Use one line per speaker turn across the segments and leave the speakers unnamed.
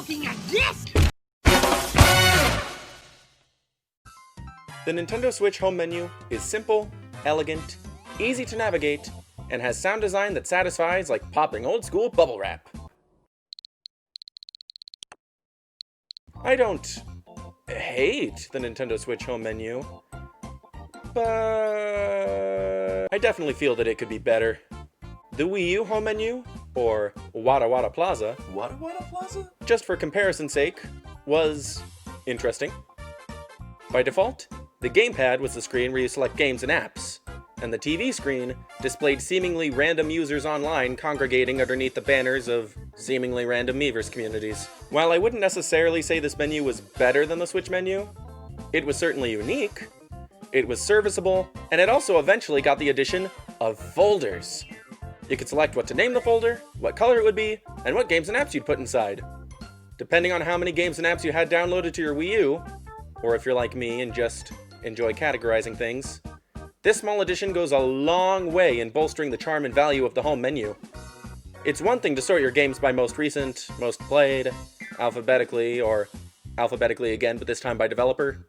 looking at this?
The Nintendo Switch home menu is simple, elegant, easy to navigate, and has sound design that satisfies like popping old school bubble wrap. I don't hate the Nintendo Switch home menu, but I definitely feel that it could be better. The Wii U home menu, or Wada Wada Plaza, just for comparison's sake, was interesting. By default, the gamepad was the screen where you select games and apps, and the TV screen displayed seemingly random users online congregating underneath the banners of seemingly random Miiverse communities. While I wouldn't necessarily say this menu was better than the Switch menu, it was certainly unique, it was serviceable, and it also eventually got the addition of folders. You could select what to name the folder, what color it would be, and what games and apps you'd put inside. Depending on how many games and apps you had downloaded to your Wii U, or if you're like me and just enjoy categorizing things, this small addition goes a long way in bolstering the charm and value of the home menu. It's one thing to sort your games by most recent, most played, alphabetically, or alphabetically again, but this time by developer.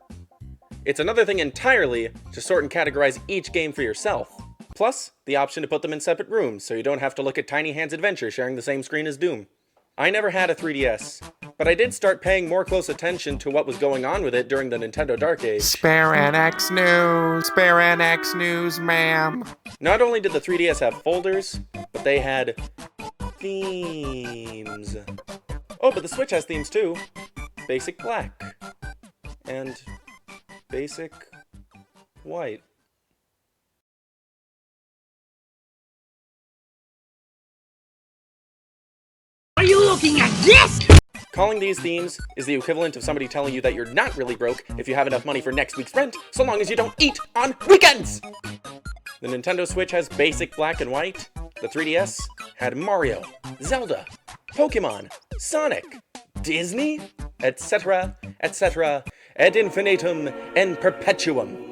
It's another thing entirely to sort and categorize each game for yourself. Plus, the option to put them in separate rooms so you don't have to look at Tiny Hands Adventure sharing the same screen as Doom. I never had a 3DS, but I did start paying more close attention to what was going on with it during the Nintendo Dark Age.
Spare NX news, ma'am.
Not only did the 3DS have folders, but they had themes. Oh, but the Switch has themes too. Basic black. And basic white.
Are you looking at this?
Calling these themes is the equivalent of somebody telling you that you're not really broke if you have enough money for next week's rent, so long as you don't eat on weekends! The Nintendo Switch has basic black and white. The 3DS had Mario, Zelda, Pokemon, Sonic, Disney, etc., etc., ad infinitum and perpetuum.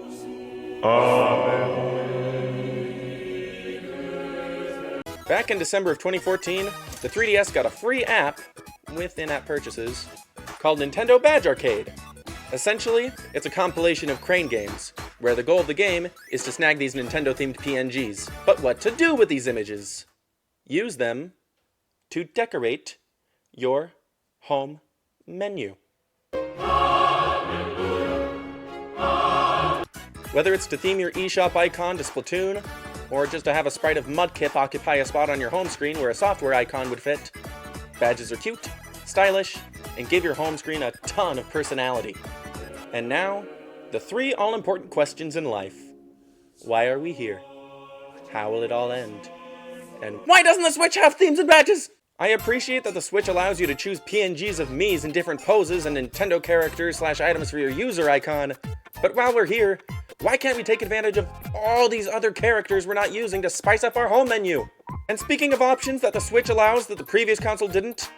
Back in December of 2014, the 3DS got a free app with in-app purchases called Nintendo Badge Arcade. Essentially, it's a compilation of crane games, where the goal of the game is to snag these Nintendo-themed PNGs. But what to do with these images? Use them to decorate your home menu. Whether it's to theme your eShop icon to Splatoon, or just to have a sprite of Mudkip occupy a spot on your home screen where a software icon would fit, badges are cute, stylish, and give your home screen a ton of personality. And now, the three all-important questions in life. Why are we here? How will it all end? And why doesn't the Switch have themes and badges? I appreciate that the Switch allows you to choose PNGs of Miis in different poses and Nintendo characters / items for your user icon, but while we're here, why can't we take advantage of all these other characters we're not using to spice up our home menu? And speaking of options that the Switch allows that the previous console didn't,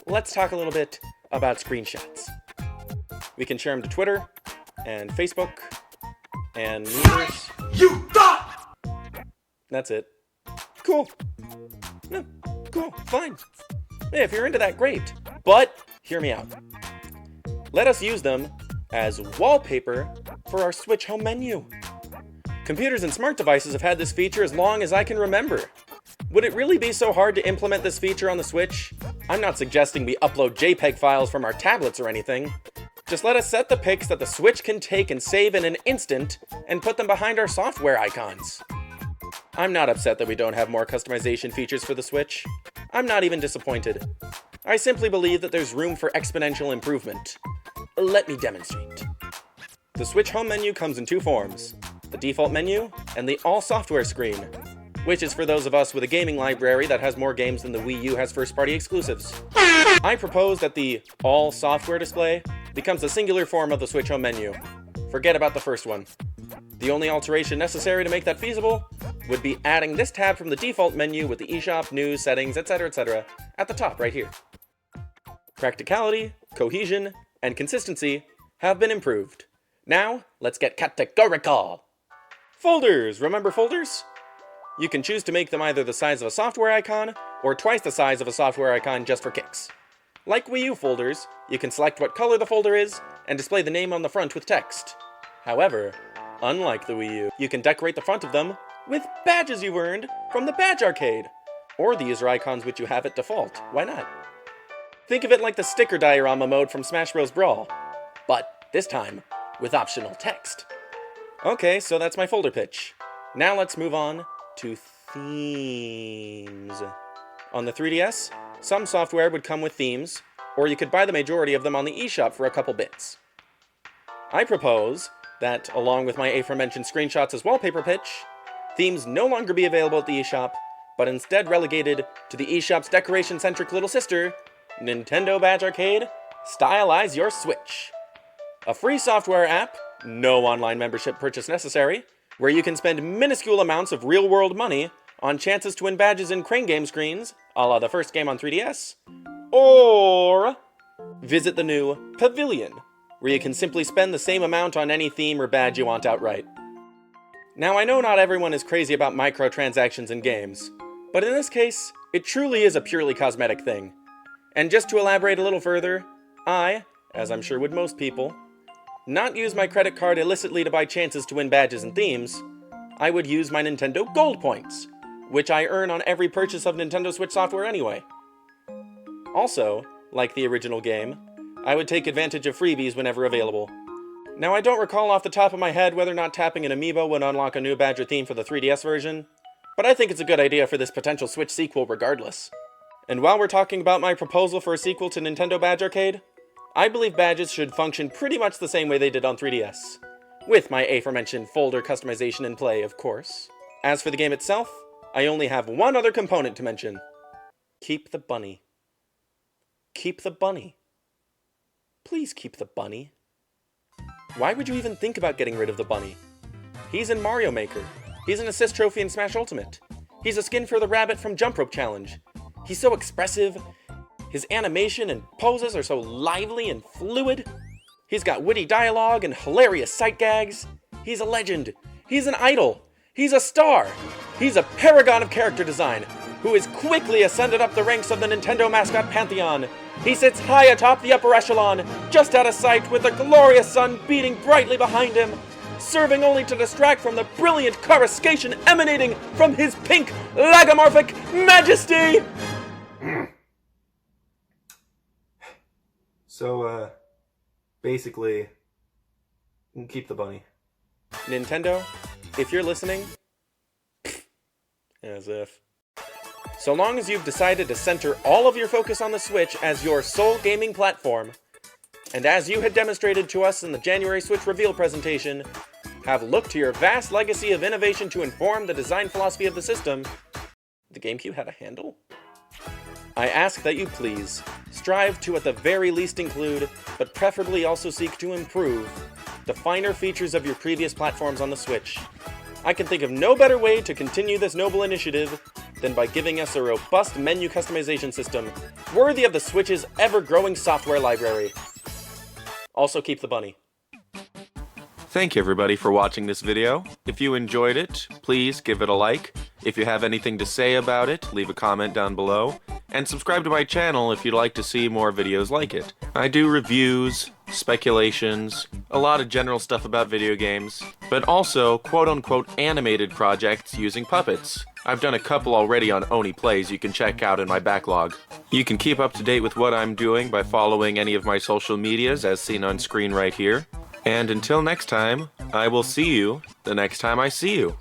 let's talk a little bit about screenshots. We can share them to Twitter, and Facebook, and Miiverse.
You thought!
That's it. Cool. No, cool, fine. Hey, if you're into that, great. But, hear me out. Let us use them as wallpaper for our Switch home menu. Computers and smart devices have had this feature as long as I can remember. Would it really be so hard to implement this feature on the Switch? I'm not suggesting we upload JPEG files from our tablets or anything. Just let us set the pics that the Switch can take and save in an instant and put them behind our software icons. I'm not upset that we don't have more customization features for the Switch. I'm not even disappointed. I simply believe that there's room for exponential improvement. Let me demonstrate. The Switch home menu comes in two forms, the default menu and the all software screen, which is for those of us with a gaming library that has more games than the Wii U has first-party exclusives. I propose that the all software display becomes the singular form of the Switch home menu. Forget about the first one. The only alteration necessary to make that feasible would be adding this tab from the default menu with the eShop, news, settings, etc. at the top right here. Practicality, cohesion, and consistency have been improved. Now, let's get categorical. Folders, remember folders? You can choose to make them either the size of a software icon, or twice the size of a software icon just for kicks. Like Wii U folders, you can select what color the folder is and display the name on the front with text. However, unlike the Wii U, you can decorate the front of them with badges you've earned from the Badge Arcade, or the user icons which you have at default. Why not? Think of it like the sticker diorama mode from Smash Bros. Brawl, but this time with optional text. Okay, so that's my folder pitch. Now let's move on to themes. On the 3DS, some software would come with themes, or you could buy the majority of them on the eShop for a couple bits. I propose that, along with my aforementioned screenshots as wallpaper pitch, themes no longer be available at the eShop, but instead relegated to the eShop's decoration-centric little sister, Nintendo Badge Arcade, Stylize Your Switch. A free software app, no online membership purchase necessary, where you can spend minuscule amounts of real-world money on chances to win badges in crane game screens, a la the first game on 3DS, or visit the new Pavilion, where you can simply spend the same amount on any theme or badge you want outright. Now, I know not everyone is crazy about microtransactions in games, but in this case, it truly is a purely cosmetic thing. And just to elaborate a little further, I, as I'm sure would most people, not use my credit card illicitly to buy chances to win badges and themes. I would use my Nintendo Gold points, which I earn on every purchase of Nintendo Switch software anyway. Also, like the original game, I would take advantage of freebies whenever available. Now, I don't recall off the top of my head whether or not tapping an amiibo would unlock a new badge or theme for the 3DS version, but I think it's a good idea for this potential Switch sequel regardless. And while we're talking about my proposal for a sequel to Nintendo Badge Arcade, I believe badges should function pretty much the same way they did on 3DS, with my aforementioned folder customization in play, of course. As for the game itself, I only have one other component to mention. Keep the bunny. Keep the bunny. Please keep the bunny. Why would you even think about getting rid of the bunny? He's in Mario Maker. He's an assist trophy in Smash Ultimate. He's a skin for the rabbit from Jump Rope Challenge. He's so expressive. His animation and poses are so lively and fluid. He's got witty dialogue and hilarious sight gags. He's a legend. He's an idol. He's a star. He's a paragon of character design, who is quickly ascended up the ranks of the Nintendo mascot pantheon. He sits high atop the upper echelon, just out of sight with the glorious sun beating brightly behind him, serving only to distract from the brilliant coruscation emanating from his pink, lagomorphic majesty! So, basically, keep the bunny. Nintendo, if you're listening, as if. So long as you've decided to center all of your focus on the Switch as your sole gaming platform, and as you had demonstrated to us in the January Switch reveal presentation, have looked to your vast legacy of innovation to inform the design philosophy of the system, the GameCube had a handle? I ask that you please strive to at the very least include, but preferably also seek to improve, the finer features of your previous platforms on the Switch. I can think of no better way to continue this noble initiative than by giving us a robust menu customization system worthy of the Switch's ever-growing software library. Also keep the bunny. Thank you everybody for watching this video. If you enjoyed it, please give it a like. If you have anything to say about it, leave a comment down below. And subscribe to my channel if you'd like to see more videos like it. I do reviews, speculations, a lot of general stuff about video games, but also quote-unquote animated projects using puppets. I've done a couple already on Oni Plays you can check out in my backlog. You can keep up to date with what I'm doing by following any of my social medias as seen on screen right here. And until next time, I will see you the next time I see you.